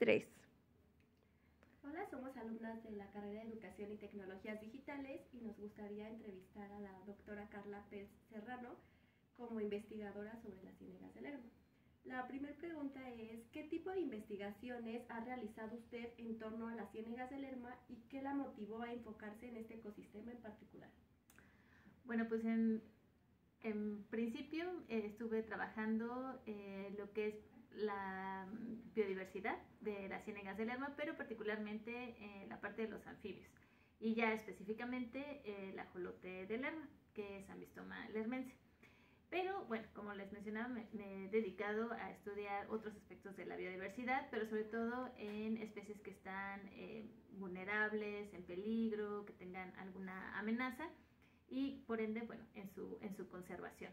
3. Hola, somos alumnas de la carrera de Educación y Tecnologías Digitales y nos gustaría entrevistar a la doctora Carla Pérez Serrano como investigadora sobre las ciénegas de Lerma. La primera pregunta es, ¿qué tipo de investigaciones ha realizado usted en torno a las ciénegas de Lerma y qué la motivó a enfocarse en este ecosistema en particular? Bueno, pues en principio estuve trabajando lo que es la biodiversidad de las ciénegas de Lerma, pero particularmente la parte de los anfibios y ya específicamente el ajolote de Lerma, que es Ambistoma lermense. Pero bueno, como les mencionaba, me he dedicado a estudiar otros aspectos de la biodiversidad, pero sobre todo en especies que están vulnerables, en peligro, que tengan alguna amenaza y por ende, bueno, en su conservación.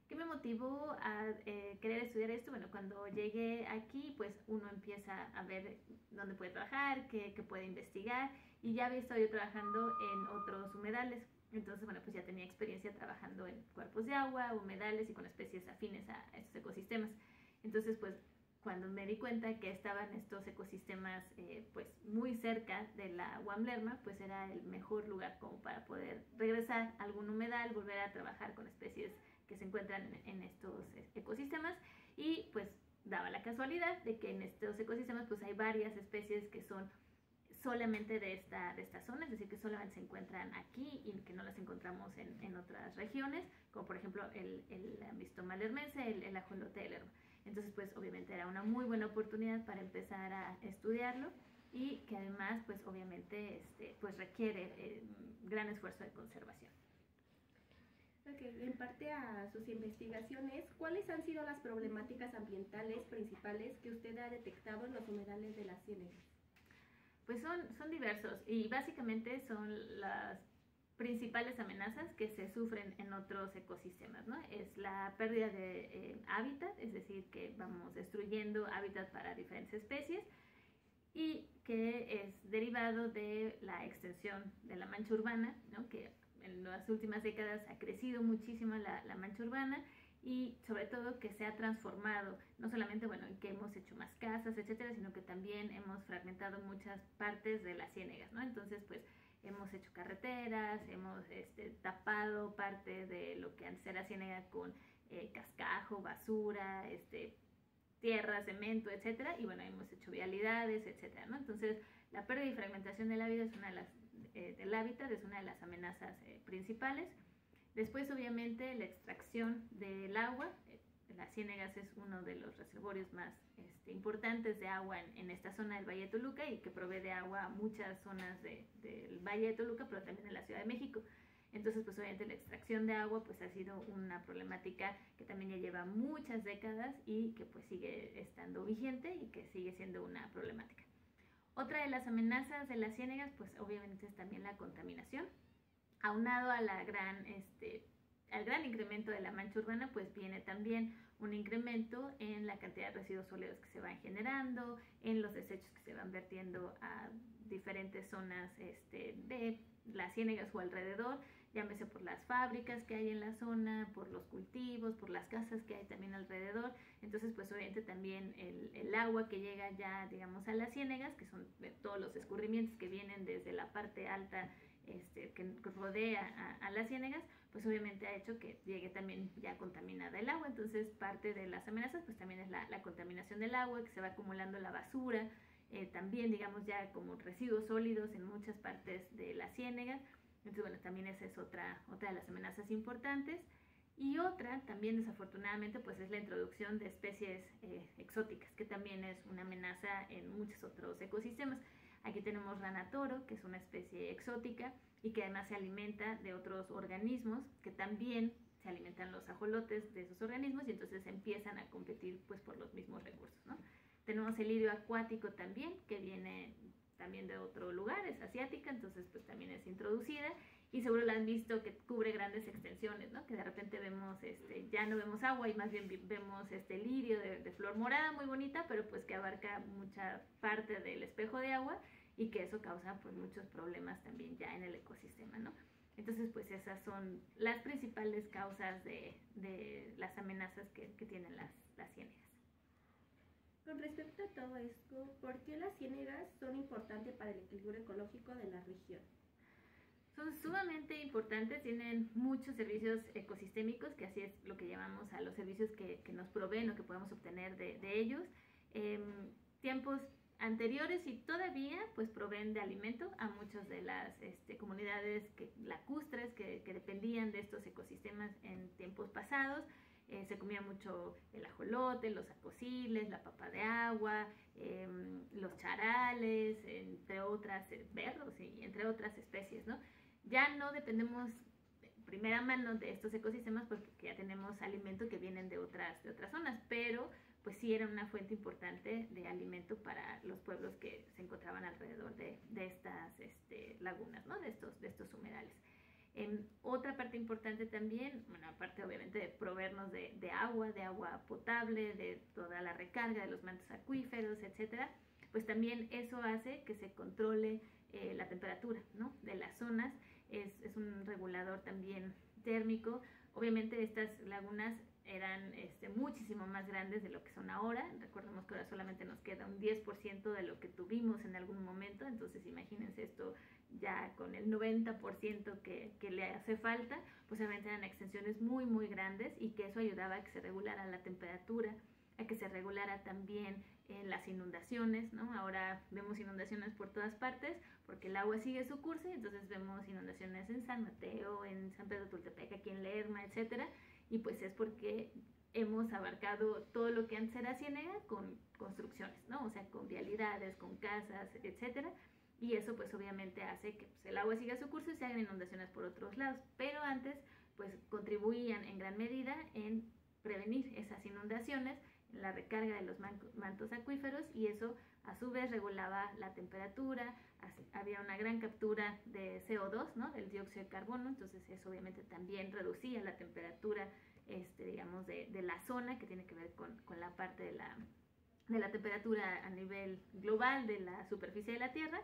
¿Qué me motivó a querer estudiar esto? Bueno, cuando llegué aquí, pues uno empieza a ver dónde puede trabajar, qué puede investigar, y ya había estado yo trabajando en otros humedales. Entonces, bueno, pues ya tenía experiencia trabajando en cuerpos de agua, humedales y con especies afines a estos ecosistemas. Entonces, pues cuando me di cuenta que estaban estos ecosistemas pues muy cerca de la UAM Lerma, pues era el mejor lugar como para poder regresar a algún humedal, volver a trabajar con especies que se encuentran en estos ecosistemas, y pues daba la casualidad de que en estos ecosistemas pues hay varias especies que son solamente de esta zona, es decir, que solamente se encuentran aquí y que no las encontramos en otras regiones, como por ejemplo el Ambistoma lermense, el ajolote de Lerma. Entonces, pues obviamente era una muy buena oportunidad para empezar a estudiarlo, y que además, pues obviamente, pues requiere gran esfuerzo de conservación. Okay. En parte a sus investigaciones, ¿cuáles han sido las problemáticas ambientales principales que usted ha detectado en los humedales de las ciénegas? Pues son diversos y básicamente son las principales amenazas que se sufren en otros ecosistemas, ¿no? Es la pérdida de hábitat, es decir, que vamos destruyendo hábitat para diferentes especies, y que es derivado de la extensión de la mancha urbana, ¿no? Que en las últimas décadas ha crecido muchísimo la mancha urbana, y sobre todo que se ha transformado, no solamente, bueno, en que hemos hecho más casas, etcétera, sino que también hemos fragmentado muchas partes de las ciénegas, ¿no? Entonces, pues hemos hecho carreteras, hemos tapado parte de lo que antes era ciénega con cascajo, basura, tierra, cemento, etcétera, y bueno, hemos hecho vialidades, etcétera, ¿no? Entonces, la pérdida y fragmentación del hábitat es una de las amenazas principales. Después, obviamente, la extracción del agua. Las ciénegas es uno de los reservorios más importantes de agua en esta zona del Valle de Toluca, y que provee de agua a muchas zonas del Valle de Toluca, pero también en la Ciudad de México. Entonces, pues obviamente la extracción de agua pues ha sido una problemática que también ya lleva muchas décadas y que pues sigue estando vigente y que sigue siendo una problemática. Otra de las amenazas de las ciénegas pues obviamente es también la contaminación. Aunado a al gran incremento de la mancha urbana, pues viene también un incremento en la cantidad de residuos sólidos que se van generando, en los desechos que se van vertiendo a diferentes zonas de las ciénegas o alrededor, llámese por las fábricas que hay en la zona, por los cultivos, por las casas que hay también alrededor. Entonces, pues obviamente también el agua que llega ya, digamos, a las ciénegas, que son todos los escurrimientos que vienen desde la parte alta que rodea a las ciénegas, pues obviamente ha hecho que llegue también ya contaminada el agua. Entonces, parte de las amenazas pues también es la contaminación del agua, que se va acumulando la basura, también digamos ya como residuos sólidos en muchas partes de la ciénega. Entonces, bueno, también esa es otra de las amenazas importantes. Y otra también, desafortunadamente, pues es la introducción de especies exóticas, que también es una amenaza en muchos otros ecosistemas. Aquí tenemos rana toro, que es una especie exótica y que además se alimenta de otros organismos que también se alimentan los ajolotes de esos organismos, y entonces empiezan a competir pues por los mismos recursos, ¿no? Tenemos el lirio acuático también, que viene también de otro lugar, es asiática, entonces pues también es introducida, y seguro la han visto que cubre grandes extensiones, ¿no? Que de repente vemos, ya no vemos agua y más bien vemos lirio de flor morada muy bonita, pero pues que abarca mucha parte del espejo de agua, y que eso causa pues muchos problemas también ya en el ecosistema, ¿no? Entonces, pues esas son las principales causas de las amenazas que tienen las ciénegas. Con respecto a todo esto, ¿por qué las ciénegas son importantes para el equilibrio ecológico de la región? Son sumamente importantes, tienen muchos servicios ecosistémicos, que así es lo que llamamos a los servicios que nos proveen o que podemos obtener de ellos. Tiempos anteriores y todavía pues proveen de alimento a muchas de las comunidades lacustres que dependían de estos ecosistemas en tiempos pasados. Se comía mucho el ajolote, los acosiles, la papa de agua, los charales, entre otras, berros y entre otras especies, ¿no? Ya no dependemos de primera mano de estos ecosistemas porque ya tenemos alimento que vienen de otras zonas, pero pues sí era una fuente importante de alimento para los pueblos que se encontraban alrededor de estas lagunas, ¿no? de estos humedales. Otra parte importante también, bueno, aparte obviamente de proveernos de agua potable, de toda la recarga de los mantos acuíferos, etcétera, pues también eso hace que se controle la temperatura, ¿no? de las zonas. Es un regulador también térmico. Obviamente estas lagunas eran muchísimo más grandes de lo que son ahora. Recordemos que ahora solamente nos queda un 10% de lo que tuvimos en algún momento, entonces imagínense esto ya con el 90% que le hace falta, pues obviamente eran extensiones muy muy grandes, y que eso ayudaba a que se regulara la temperatura, a que se regulara también las inundaciones, ¿no? Ahora vemos inundaciones por todas partes porque el agua sigue su curso, y entonces vemos inundaciones en San Mateo, en San Pedro Tultepec, aquí en Lerma, etcétera, y pues es porque hemos abarcado todo lo que antes era ciénega con construcciones, ¿no? O sea, con vialidades, con casas, etcétera, y eso pues obviamente hace que pues, el agua siga su curso y se hagan inundaciones por otros lados, pero antes pues contribuían en gran medida en prevenir esas inundaciones, en la recarga de los mantos acuíferos, y eso a su vez regulaba la temperatura, había una gran captura de CO2, ¿no? del dióxido de carbono, entonces eso obviamente también reducía la temperatura digamos de la zona, que tiene que ver con la parte de la temperatura a nivel global de la superficie de la Tierra,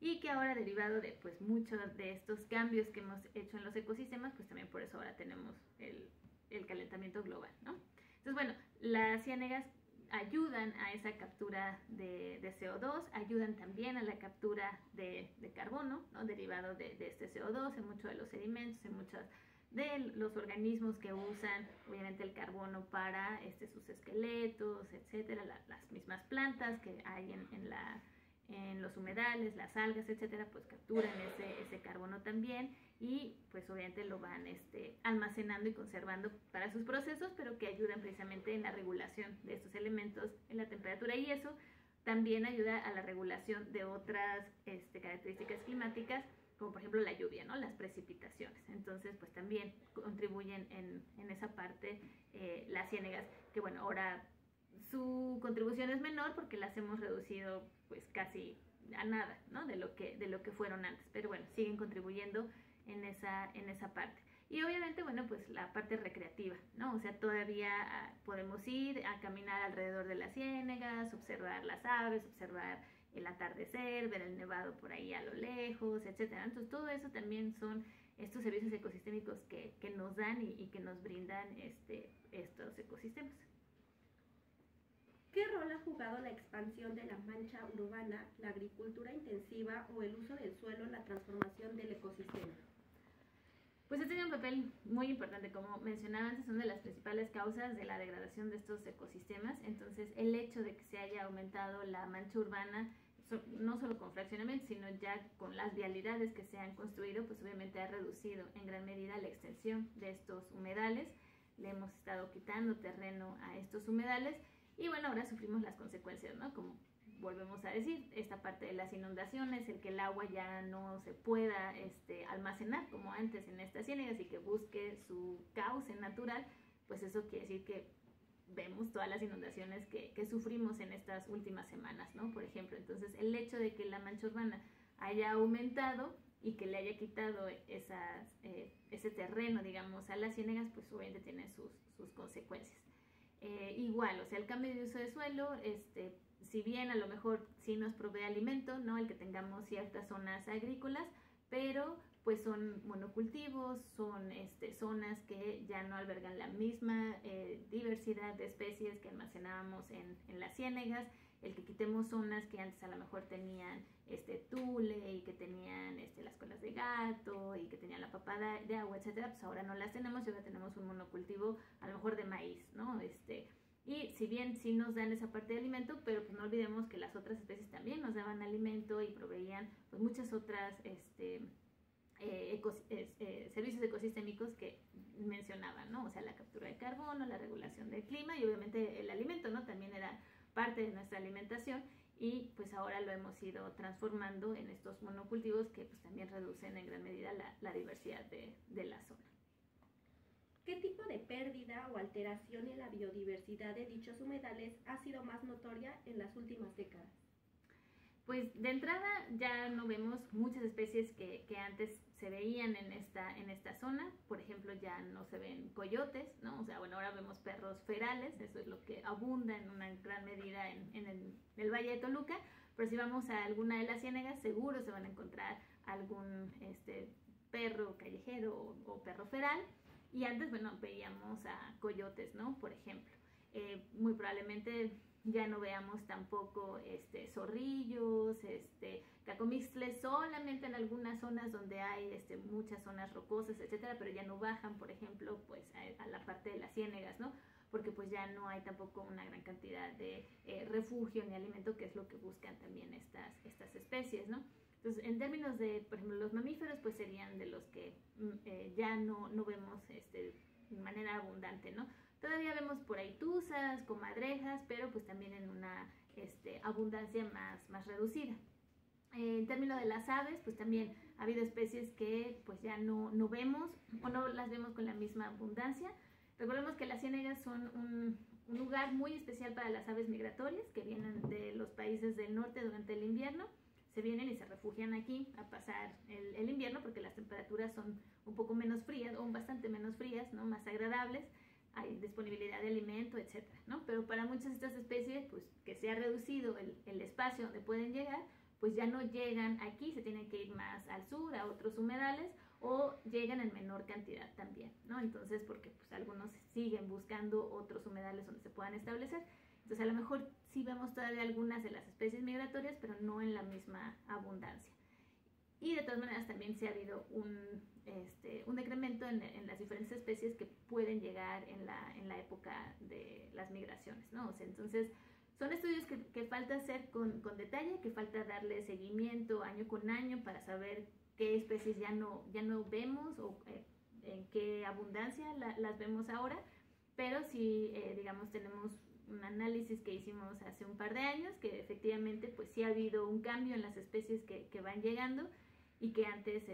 y que ahora, derivado de pues muchos de estos cambios que hemos hecho en los ecosistemas, pues también por eso ahora tenemos el calentamiento global, ¿no? Entonces, bueno, las ciénegas ayudan a esa captura de CO2, ayudan también a la captura de carbono, ¿no? derivado de este CO2 en muchos de los sedimentos, en muchos de los organismos que usan obviamente el carbono para sus esqueletos, etcétera, las mismas plantas que hay en los humedales, las algas, etcétera, pues capturan ese carbono también, y pues obviamente lo van almacenando y conservando para sus procesos, pero que ayudan precisamente en la regulación de estos elementos en la temperatura, y eso también ayuda a la regulación de otras características climáticas, como por ejemplo la lluvia, ¿no? las precipitaciones. Entonces pues también contribuyen en esa parte las ciénegas, que bueno, ahora su contribución es menor porque las hemos reducido pues casi a nada, ¿no? de lo que fueron antes, pero bueno, siguen contribuyendo en esa parte. Y obviamente, bueno, pues la parte recreativa, ¿no? O sea, todavía podemos ir a caminar alrededor de las ciénegas, observar las aves, observar el atardecer, ver el nevado por ahí a lo lejos, etcétera. Entonces todo eso también son estos servicios ecosistémicos que nos dan y que nos brindan estos ecosistemas. ¿Qué rol ha jugado la expansión de la mancha urbana, la agricultura intensiva o el uso del suelo en la transformación del ecosistema? Pues ha tenido un papel muy importante, como mencionaba antes, son de las principales causas de la degradación de estos ecosistemas. Entonces el hecho de que se haya aumentado la mancha urbana, no solo con fraccionamiento, sino ya con las vialidades que se han construido, pues obviamente ha reducido en gran medida la extensión de estos humedales. Le hemos estado quitando terreno a estos humedales, y bueno, ahora sufrimos las consecuencias, ¿no? Como volvemos a decir, esta parte de las inundaciones, el que el agua ya no se pueda almacenar como antes en estas ciénegas y que busque su cauce natural, pues eso quiere decir que vemos todas las inundaciones que sufrimos en estas últimas semanas, ¿no? Por ejemplo, entonces el hecho de que la mancha urbana haya aumentado y que le haya quitado ese terreno, digamos, a las ciénegas, pues obviamente tiene sus consecuencias. Igual, o sea, el cambio de uso de suelo, si bien a lo mejor sí nos provee alimento, ¿no? El que tengamos ciertas zonas agrícolas, pero pues son monocultivos, son zonas que ya no albergan la misma diversidad de especies que almacenábamos en las ciénegas. El que quitemos zonas que antes a lo mejor tenían tule y que tenían las colas de gato y que tenían la papada de agua, etcétera, pues ahora no las tenemos y ahora tenemos un monocultivo a lo mejor de maíz, ¿no? Y si bien sí nos dan esa parte de alimento, pero pues no olvidemos que las otras especies también nos daban alimento y proveían pues muchas otras servicios ecosistémicos que mencionaban, ¿no? O sea, la captura de carbono, la regulación del clima y obviamente el alimento, ¿no? También era parte de nuestra alimentación y pues ahora lo hemos ido transformando en estos monocultivos que pues también reducen en gran medida la diversidad de la zona. ¿Qué tipo de pérdida o alteración en la biodiversidad de dichos humedales ha sido más notoria en las últimas décadas? Pues de entrada ya no vemos muchas especies que antes se veían en esta zona. Por ejemplo, ya no se ven coyotes, ¿no? O sea, bueno, ahora vemos perros ferales, eso es lo que abunda en una gran medida en el Valle de Toluca, pero si vamos a alguna de las ciénegas, seguro se van a encontrar algún perro callejero o perro feral. Y antes, bueno, veíamos a coyotes, ¿no? Por ejemplo. Muy probablemente ya no veamos tampoco zorrillos, cacomixtles, solamente en algunas zonas donde hay muchas zonas rocosas, etcétera, pero ya no bajan, por ejemplo, pues a la parte de las ciénegas, ¿no? Porque pues ya no hay tampoco una gran cantidad de refugio ni alimento, que es lo que buscan también estas especies, ¿no? Entonces, en términos de, por ejemplo, los mamíferos, pues serían de los que ya no vemos de manera abundante, ¿no? Todavía vemos por ahí tuzas, comadrejas, pero pues también en una abundancia más reducida. En términos de las aves, pues también ha habido especies que pues ya no vemos o no las vemos con la misma abundancia. Recordemos que las ciénegas son un lugar muy especial para las aves migratorias que vienen de los países del norte durante el invierno. Se vienen y se refugian aquí a pasar el invierno porque las temperaturas son un poco menos frías o bastante menos frías, ¿no? Más agradables. Hay disponibilidad de alimento, etcétera, ¿no? Pero para muchas de estas especies, pues que se ha reducido el espacio donde pueden llegar, pues ya no llegan aquí, se tienen que ir más al sur, a otros humedales, o llegan en menor cantidad también, ¿no? Entonces, porque pues algunos siguen buscando otros humedales donde se puedan establecer. Entonces, a lo mejor sí vemos todavía algunas de las especies migratorias, pero no en la misma abundancia. Y de todas maneras también se ha habido un decremento en las diferentes especies que pueden llegar en la época de las migraciones, ¿no? O sea, entonces son estudios que falta hacer con detalle, que falta darle seguimiento año con año para saber qué especies ya no vemos o en qué abundancia las vemos ahora, pero sí, digamos, tenemos un análisis que hicimos hace un par de años que efectivamente pues sí ha habido un cambio en las especies que van llegando y que antes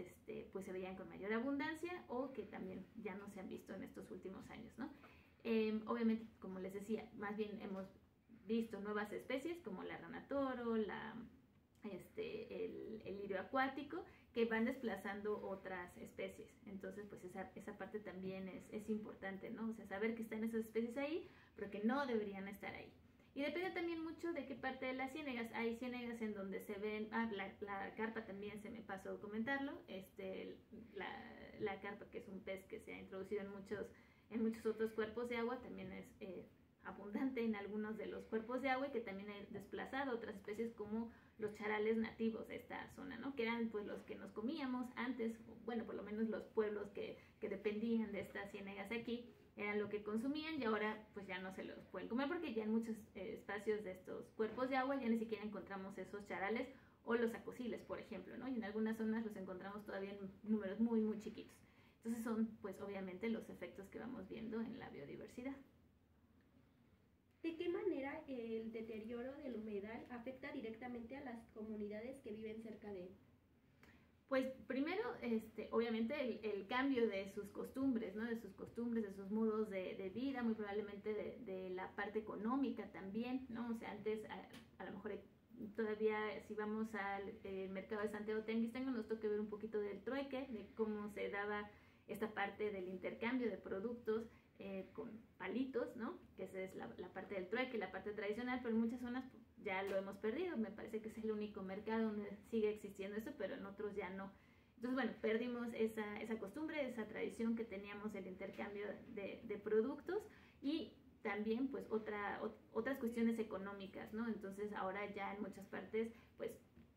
pues se veían con mayor abundancia o que también ya no se han visto en estos últimos años, ¿no? Obviamente, como les decía, más bien hemos visto nuevas especies como la rana toro, el lirio acuático, que van desplazando otras especies. Entonces, pues esa parte también es importante, ¿no? O sea, saber que están esas especies ahí, pero que no deberían estar ahí. Y depende también mucho de qué parte de las ciénegas. Hay ciénegas en donde se ven, la carpa también se me pasó comentarlo, la carpa, que es un pez que se ha introducido en muchos otros cuerpos de agua, también es abundante en algunos de los cuerpos de agua y que también ha desplazado otras especies como los charales nativos de esta zona, ¿no? Que eran pues los que nos comíamos antes, bueno, por lo menos los pueblos que dependían de estas ciénegas aquí, eran lo que consumían y ahora pues ya no se los pueden comer porque ya en muchos espacios de estos cuerpos de agua ya ni siquiera encontramos esos charales o los acosiles, por ejemplo, ¿no? Y en algunas zonas los encontramos todavía en números muy, muy chiquitos. Entonces son pues obviamente los efectos que vamos viendo en la biodiversidad. ¿De qué manera el deterioro del humedal afecta directamente a las comunidades que viven cerca de él? Pues primero, obviamente el cambio de sus costumbres, ¿no? De sus modos de vida, muy probablemente de la parte económica también, ¿no? O sea, antes a lo mejor todavía si vamos al mercado de Santiago Tenguistengo nos toca ver un poquito del trueque, de cómo se daba esta parte del intercambio de productos con palitos, ¿no? Que esa es la parte del trueque, la parte tradicional, pero en muchas zonas ya lo hemos perdido. Me parece que es el único mercado donde sigue existiendo eso, pero en otros ya no. Entonces, bueno, perdimos esa costumbre, esa tradición que teníamos del intercambio de productos y también pues otras cuestiones económicas, ¿no? Entonces ahora ya en muchas partes pues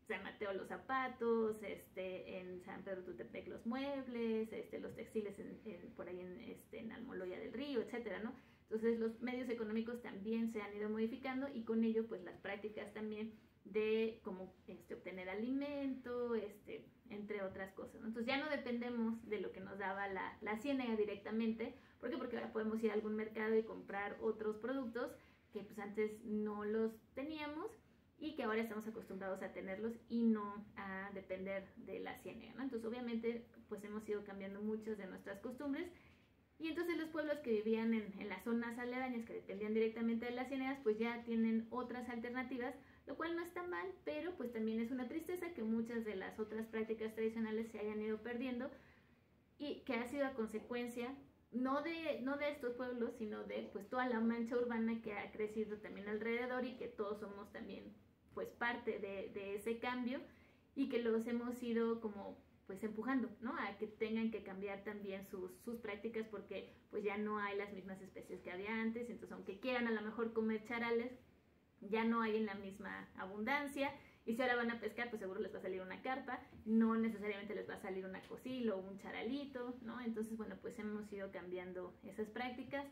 San Mateo los zapatos, en San Pedro Tutepec los muebles, los textiles por ahí en Almoloya del Río, etcétera, ¿no? Entonces los medios económicos también se han ido modificando y con ello pues las prácticas también de cómo obtener alimento, entre otras cosas, ¿no? Entonces ya no dependemos de lo que nos daba la ciénaga directamente. ¿Por qué? Porque ahora podemos ir a algún mercado y comprar otros productos que pues antes no los teníamos y que ahora estamos acostumbrados a tenerlos y no a depender de la ciénaga, ¿no? Entonces obviamente pues hemos ido cambiando muchas de nuestras costumbres y entonces los pueblos que vivían en las zonas aledañas que dependían directamente de las ciénagas pues ya tienen otras alternativas, lo cual no está mal, pero pues también es una tristeza que muchas de las otras prácticas tradicionales se hayan ido perdiendo y que ha sido a consecuencia no de estos pueblos, sino de pues toda la mancha urbana que ha crecido también alrededor y que todos somos también pues parte de ese cambio y que los hemos ido como pues empujando, ¿no? A que tengan que cambiar también sus prácticas porque pues ya no hay las mismas especies que había antes, entonces aunque quieran a lo mejor comer charales, ya no hay en la misma abundancia y si ahora van a pescar pues seguro les va a salir una carpa, no necesariamente les va a salir una cocil o un charalito, ¿no? Entonces bueno pues hemos ido cambiando esas prácticas.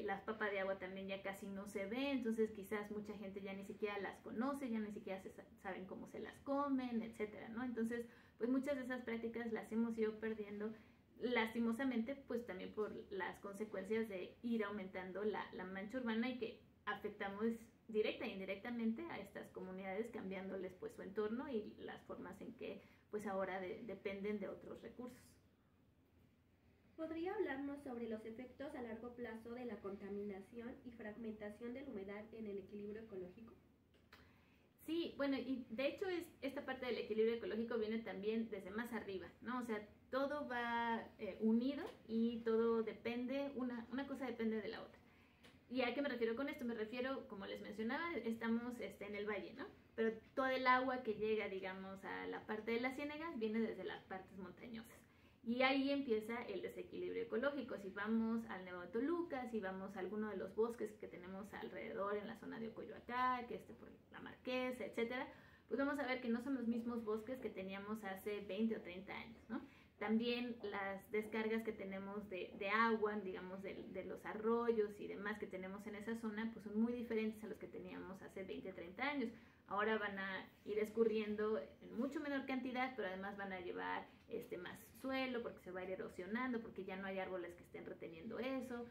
Las papas de agua también ya casi no se ven, entonces quizás mucha gente ya ni siquiera las conoce, ya ni siquiera saben cómo se las comen, etcétera, ¿no? Entonces, pues muchas de esas prácticas las hemos ido perdiendo, lastimosamente, pues también por las consecuencias de ir aumentando la mancha urbana y que afectamos directa e indirectamente a estas comunidades cambiándoles pues su entorno y las formas en que pues ahora dependen de otros recursos. ¿Podría hablarnos sobre los efectos a largo plazo de la contaminación y fragmentación de la humedad en el equilibrio ecológico? Sí, bueno, y de hecho esta parte del equilibrio ecológico viene también desde más arriba, ¿no? O sea, todo va unido y todo depende, una cosa depende de la otra. ¿Y a qué me refiero con esto? Me refiero, como les mencionaba, estamos en el valle, ¿no? Pero todo el agua que llega, digamos, a la parte de las ciénagas viene desde las partes montañosas. Y ahí empieza el desequilibrio ecológico. Si vamos al Nevado de Toluca, si vamos a alguno de los bosques que tenemos alrededor en la zona de Ocoyoacán, que por la Marquesa, etcétera, pues vamos a ver que no son los mismos bosques que teníamos hace 20 o 30 años, ¿no? También las descargas que tenemos de agua, digamos, de los arroyos y demás que tenemos en esa zona, pues son muy diferentes a los que teníamos hace 20 o 30 años. Ahora van a ir escurriendo en mucho menor cantidad, pero además van a llevar más suelo porque se va a ir erosionando, porque ya no hay árboles que estén reteniendo eso.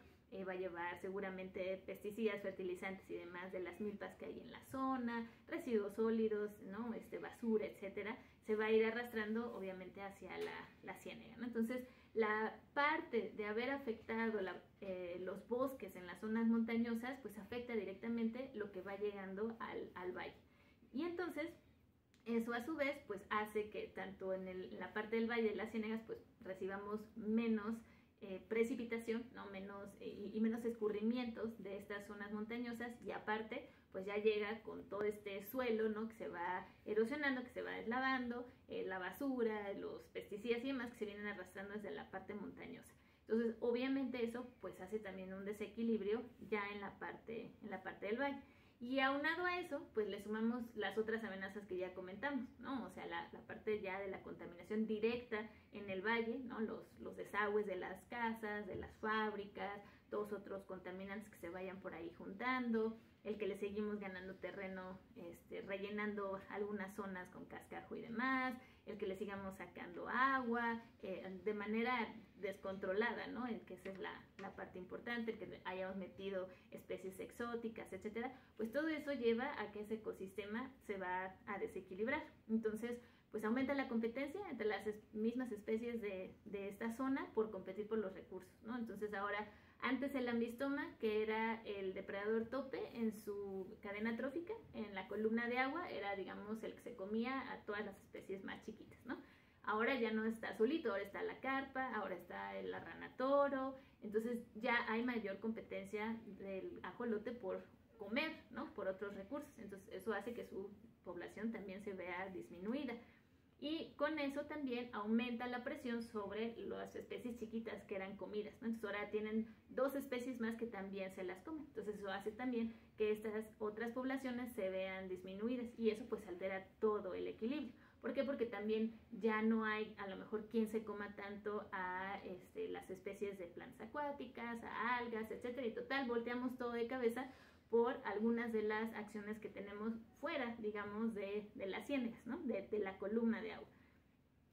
Va a llevar seguramente pesticidas, fertilizantes y demás de las milpas que hay en la zona, residuos sólidos, ¿no? Basura, etcétera. Se va a ir arrastrando obviamente hacia la ciénaga, ¿no? Entonces la parte de haber afectado los bosques en las zonas montañosas pues afecta directamente lo que va llegando al valle. Y entonces eso a su vez pues hace que tanto en la parte del valle de las ciénagas pues recibamos menos precipitación, ¿no? menos escurrimientos de estas zonas montañosas y aparte pues ya llega con todo este suelo, ¿no? que se va erosionando, que se va deslavando, la basura, los pesticidas y demás que se vienen arrastrando desde la parte montañosa. Entonces obviamente eso pues hace también un desequilibrio ya en la parte del valle. Y aunado a eso, pues le sumamos las otras amenazas que ya comentamos, ¿no? O sea, la parte ya de la contaminación directa en el valle, ¿no? Los desagües de las casas, de las fábricas, todos otros contaminantes que se vayan por ahí juntando, el que le seguimos ganando terreno, rellenando algunas zonas con cascajo y demás, el que le sigamos sacando agua de manera descontrolada, ¿no? El que esa es la parte importante, el que hayamos metido especies exóticas, etcétera, pues todo eso lleva a que ese ecosistema se va a desequilibrar. Entonces, pues aumenta la competencia entre las mismas especies de esta zona por competir por los recursos, ¿no? Entonces ahora, antes el lambistoma, que era el depredador tope en su cadena trófica, en la columna de agua, era, digamos, el que se comía a todas las especies más chiquitas, ¿no? Ahora ya no está solito, ahora está la carpa, ahora está la rana toro, entonces ya hay mayor competencia del ajolote por comer, ¿no? Por otros recursos, entonces eso hace que su población también se vea disminuida. y con eso también aumenta la presión sobre las especies chiquitas que eran comidas, ¿no? Entonces ahora tienen 2 especies más que también se las comen, entonces eso hace también que estas otras poblaciones se vean disminuidas y eso pues altera todo el equilibrio. ¿Por qué? Porque también ya no hay a lo mejor quien se coma tanto a las especies de plantas acuáticas, a algas, etcétera, y total volteamos todo de cabeza por algunas de las acciones que tenemos fuera, digamos, de las ciénagas, ¿no? De la columna de agua.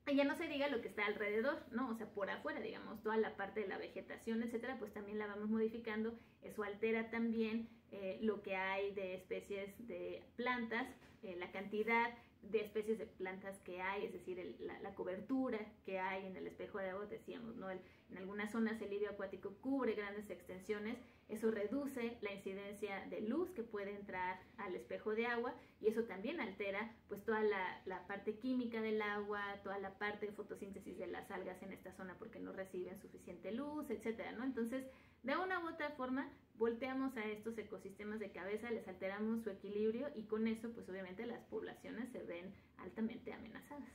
Y ya no se diga lo que está alrededor, ¿no? O sea, por afuera, digamos, toda la parte de la vegetación, etcétera, pues también la vamos modificando. Eso altera también lo que hay de especies de plantas, la cantidad de especies de plantas que hay, es decir, la cobertura que hay en el espejo de agua, decíamos, ¿no? En algunas zonas el lirio acuático cubre grandes extensiones, eso reduce la incidencia de luz que puede entrar al espejo de agua y eso también altera pues toda la parte química del agua, toda la parte de fotosíntesis de las algas en esta zona porque no reciben suficiente luz, etcétera, ¿no? Entonces, de una u otra forma, volteamos a estos ecosistemas de cabeza, les alteramos su equilibrio y con eso pues obviamente las poblaciones se ven altamente amenazadas.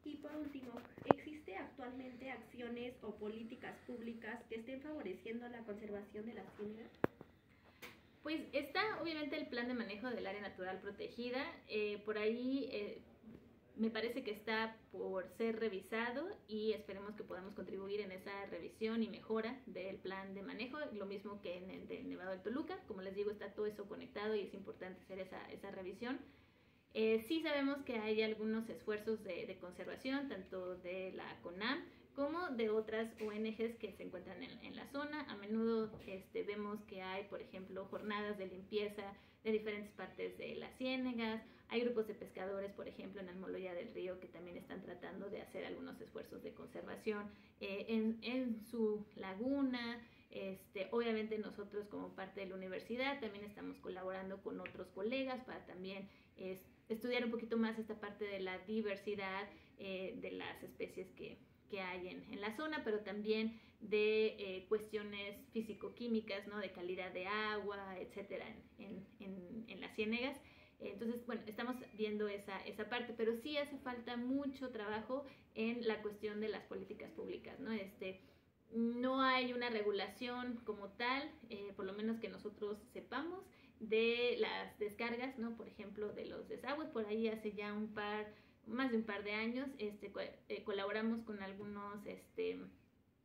Y por último, ¿existe actualmente acciones o políticas públicas que estén favoreciendo la conservación de las ciénagas? Pues está obviamente el plan de manejo del área natural protegida, por ahí me parece que está por ser revisado y esperemos que podamos contribuir en esa revisión y mejora del plan de manejo, lo mismo que en el de Nevado del Toluca. Como les digo, está todo eso conectado y es importante hacer esa revisión. Sí sabemos que hay algunos esfuerzos de conservación, tanto de la CONAM como de otras ONGs que se encuentran en la zona. A menudo vemos que hay, por ejemplo, jornadas de limpieza de diferentes partes de las ciénagas. Hay grupos de pescadores, por ejemplo, en Almoloya del Río, que también están tratando de hacer algunos esfuerzos de conservación en su laguna. Obviamente nosotros como parte de la universidad también estamos colaborando con otros colegas para también estudiar un poquito más esta parte de la diversidad de las especies que hay en la zona, pero también de cuestiones físico-químicas, ¿no? De calidad de agua, etcétera, en las ciénagas. Entonces, bueno, estamos viendo esa parte, pero sí hace falta mucho trabajo en la cuestión de las políticas públicas, ¿no? No hay una regulación como tal, por lo menos que nosotros sepamos, de las descargas, ¿no? Por ejemplo, de los desagües. Por ahí hace ya más de un par de años, colaboramos con algunos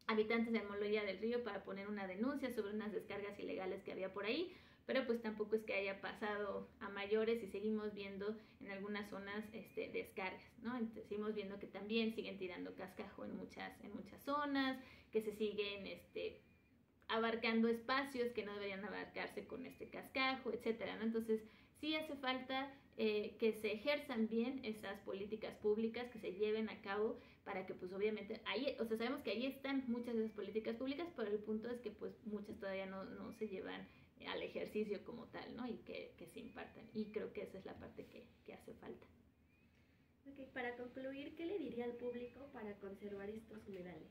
habitantes de Almoloya del Río para poner una denuncia sobre unas descargas ilegales que había por ahí, pero pues tampoco es que haya pasado a mayores y seguimos viendo en algunas zonas descargas, ¿no? Entonces, seguimos viendo que también siguen tirando cascajo en muchas zonas, que se siguen abarcando espacios que no deberían abarcarse con este cascajo, etcétera, ¿no? Entonces, sí hace falta que se ejerzan bien esas políticas públicas, que se lleven a cabo para que pues obviamente ahí, o sea, sabemos que ahí están muchas de esas políticas públicas, pero el punto es que pues muchas todavía no se llevan al ejercicio como tal, ¿no? Y que se impartan. Y creo que esa es la parte que hace falta. Okay, para concluir, ¿qué le diría al público para conservar estos humedales?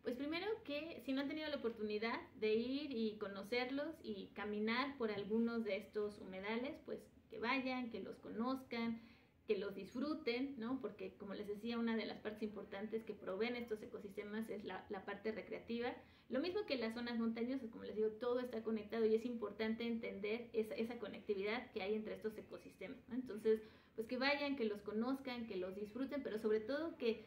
Pues primero que si no han tenido la oportunidad de ir y conocerlos y caminar por algunos de estos humedales, pues que vayan, que los conozcan, que los disfruten, ¿no? Porque como les decía, una de las partes importantes que proveen estos ecosistemas es la parte recreativa. Lo mismo que las zonas montañosas, como les digo, todo está conectado y es importante entender esa conectividad que hay entre estos ecosistemas, ¿no? Entonces, pues que vayan, que los conozcan, que los disfruten, pero sobre todo que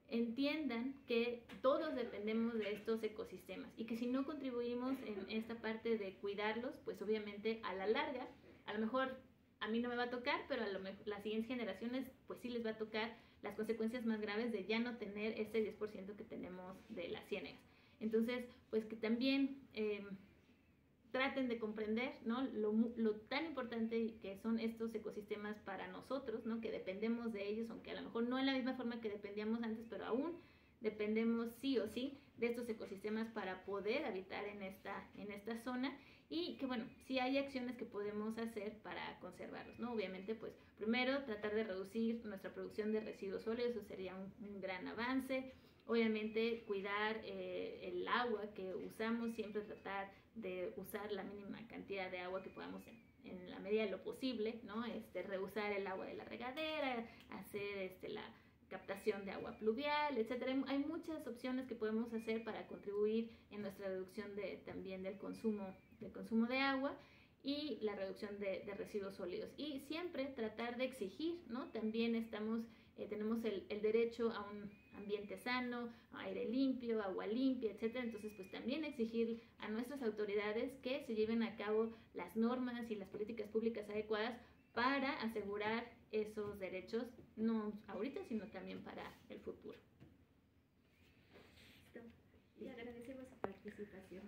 entiendan que todos dependemos de estos ecosistemas y que si no contribuimos en esta parte de cuidarlos, pues obviamente a la larga, a lo mejor a mí no me va a tocar, pero a lo mejor las siguientes generaciones pues sí les va a tocar las consecuencias más graves de ya no tener ese 10% que tenemos de las ciénagas. Entonces, pues que también traten de comprender, ¿no? Lo tan importante que son estos ecosistemas para nosotros, ¿no? Que dependemos de ellos, aunque a lo mejor no en la misma forma que dependíamos antes, pero aún dependemos sí o sí de estos ecosistemas para poder habitar en esta zona y que bueno, sí hay acciones que podemos hacer para conservarlos, ¿no? Obviamente, pues primero tratar de reducir nuestra producción de residuos sólidos, eso sería un gran avance. Obviamente cuidar el agua que usamos, siempre tratar de usar la mínima cantidad de agua que podamos en la medida de lo posible, ¿no? Reusar el agua de la regadera, hacer la captación de agua pluvial, etcétera. Hay muchas opciones que podemos hacer para contribuir en nuestra reducción también del consumo de agua y la reducción de residuos sólidos. Y siempre tratar de exigir, ¿no? También tenemos el derecho a un ambiente sano, aire limpio, agua limpia, etcétera. Entonces, pues también exigir a nuestras autoridades que se lleven a cabo las normas y las políticas públicas adecuadas para asegurar esos derechos, no ahorita, sino también para el futuro. Listo. Y agradecemos su participación.